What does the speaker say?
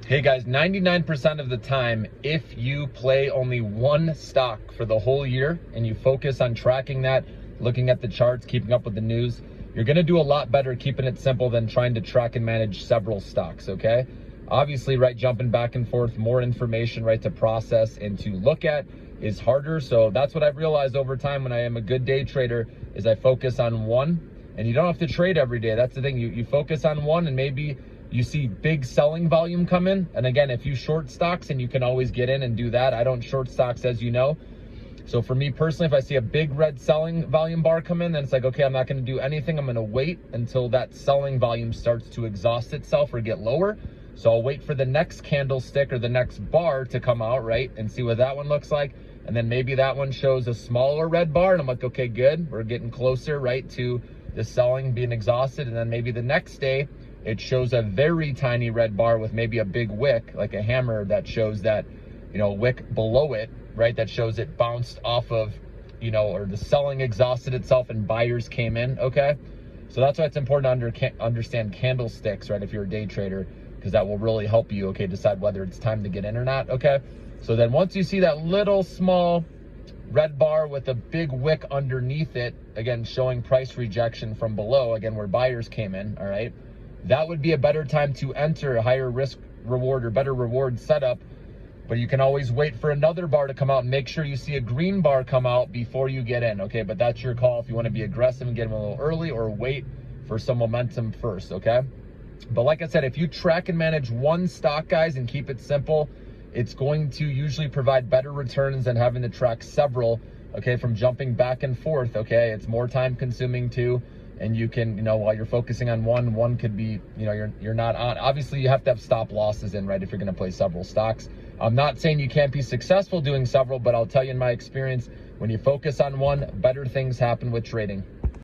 Hey guys, 99% of the time, if you play only one stock for the whole year and you focus on tracking that, looking at the charts, keeping up with the news, you're gonna do a lot better keeping it simple than trying to track and manage several stocks, okay? Obviously, right, jumping back and forth, more information, right, to process and to look at is harder. So that's what I've realized over time when I am a good day trader is I focus on one, and you don't have to trade every day. That's the thing, you focus on one and maybe you see big selling volume come in. And again, if you short stocks, and you can always get in and do that. I don't short stocks, as you know. So for me personally, if I see a big red selling volume bar come in, then it's like, okay, I'm not going to do anything. I'm going to wait until that selling volume starts to exhaust itself or get lower. So I'll wait for the next candlestick or the next bar to come out, right, and see what that one looks like. And then maybe that one shows a smaller red bar, and I'm like, okay, good. We're getting closer, right, to the selling being exhausted. And then maybe the next day, it shows a very tiny red bar with maybe a big wick, like a hammer, that shows that, you know, wick below it, right? That shows it bounced off of, you know, or the selling exhausted itself and buyers came in, okay? So that's why it's important to understand candlesticks, right, if you're a day trader, because that will really help you, okay, decide whether it's time to get in or not, okay? So then once you see that little small red bar with a big wick underneath it, again, showing price rejection from below, again, where buyers came in, all right? That would be a better time to enter a higher risk reward or better reward setup. But you can always wait for another bar to come out and make sure you see a green bar come out before you get in, okay? But that's your call if you want to be aggressive and get in a little early, or wait for some momentum first, okay? But like I said, if you track and manage one stock, guys, and keep it simple, it's going to usually provide better returns than having to track several, okay, from jumping back and forth, okay? It's more time consuming too. And you can, you know, while you're focusing on one could be, you know, you're not on. Obviously, you have to have stop losses in, right, if you're going to play several stocks. I'm not saying you can't be successful doing several, but I'll tell you in my experience, when you focus on one, better things happen with trading.